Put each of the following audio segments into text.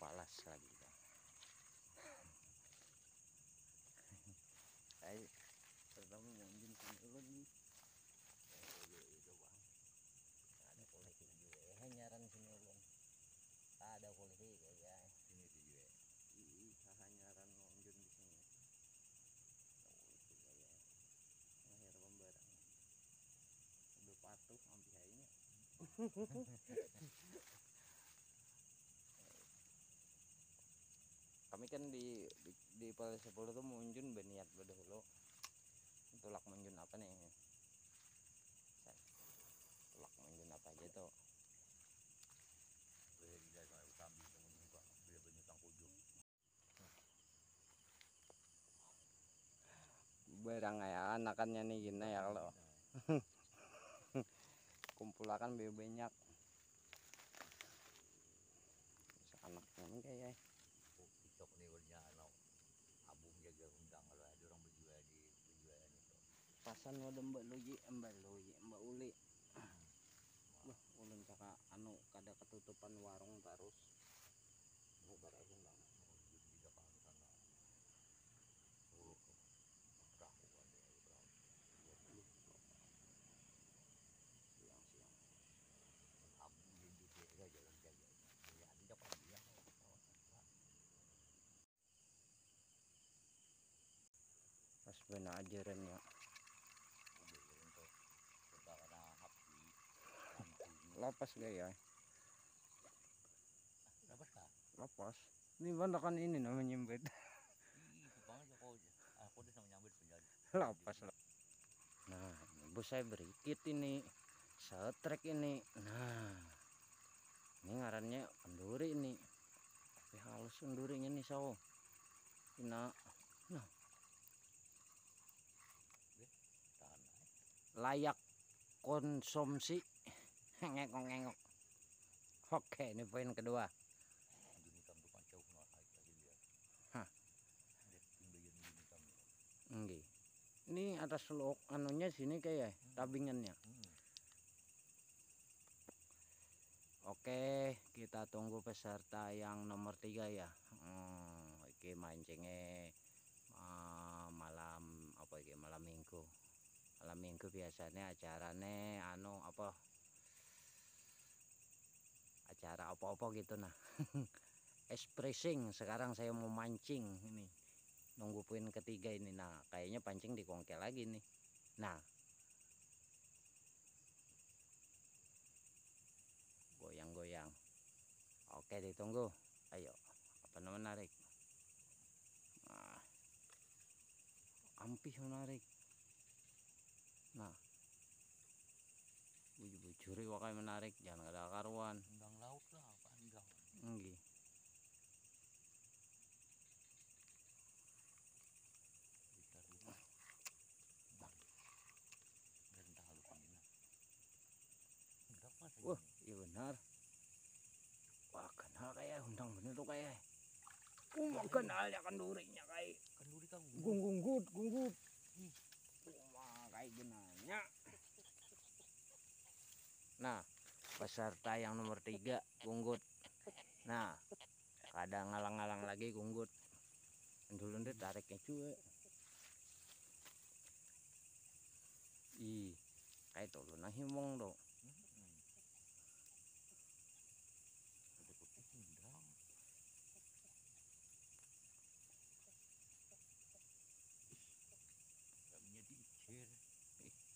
palas lagi kan. Ay, pertama mungkin sinulog nih. Itu bang. Ada kulit juga. Hanyaran sinulog. Ada kulit kayak sini juga. Hanyaran mungkin di sini. Oh itu kayak lahir pembarang. Udah patuh sampai akhirnya. Kami kan di Pala 10 tuh munjun berniat berdahulu tulak munjun apa nih, tulak munjun apa aja tuh barang ya anakannya nih gini ya kalau kumpulakan banyak anaknya nih kayak TikTok nih warnya abung jaga undang kalau ada orang berjual di berjualan itu pasan wadah mbak uli wah ulun kakak anu kada ketutupan warung terus mau barang undang di depan sana perahu ada perahu 20 siang-siang abung jadi dia jalan jaga ya di depan dia pas benar ajarannya untuk karena api lapas gaya apa kah lapas ini bandakan ini namanya nyembet itu banget aku udah sama nyambut penjadi lapas lah. Nah bos saya berikit ini setrek ini, nah ini ngarannya kenduri ini tapi halus kendurinya nih sawo nah tanah layak konsumsi. Ngengok-ngengok. Oke ini poin kedua. ini kamu kan jauh nol aja dia Hah tinggal ini kamu enggak ini atas lok anunya sini kayak tabingannya. Oke kita tunggu peserta yang nomor 3 ya. Oke mancingnya malam apa iki malam minggu biasanya acaranya anu apa acara apa-apa gitu nah. Espressing sekarang saya mau mancing ini nunggu poin ketiga ini. Nah kayaknya pancing di kongkel lagi nih. Nah goyang-goyang. Oke ditunggu, ayo apa namanya narik. Nah ampih menarik. Nah bujuri wakai menarik jangan ada karuan undang laut lah pandang enggih. ditaruh dan entah halus ini berapa Wah iya benar. Wah kenal kayak undang bener tuh kayak kenal ya kendurinya kayak kenduri kamu gunggut wah kayak genanya. Nah peserta yang nomor 3 gunggut. Nah kadang ngalang-ngalang lagi gunggut dulu deh tariknya cuy. Ih kayak tuh lu nah himong tuh ada putih undang kami diicer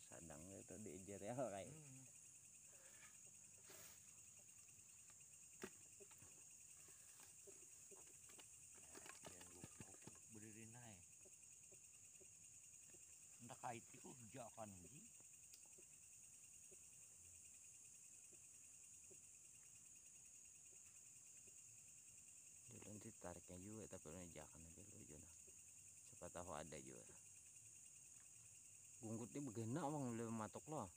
sadang itu diijer ya kayak yang berdiri naik entah kait itu jakan lagi dulu nanti tariknya juga tapi lu jangan aja lu juga siapa tahu ada juga gunggut ini begena bang lebih matok loh.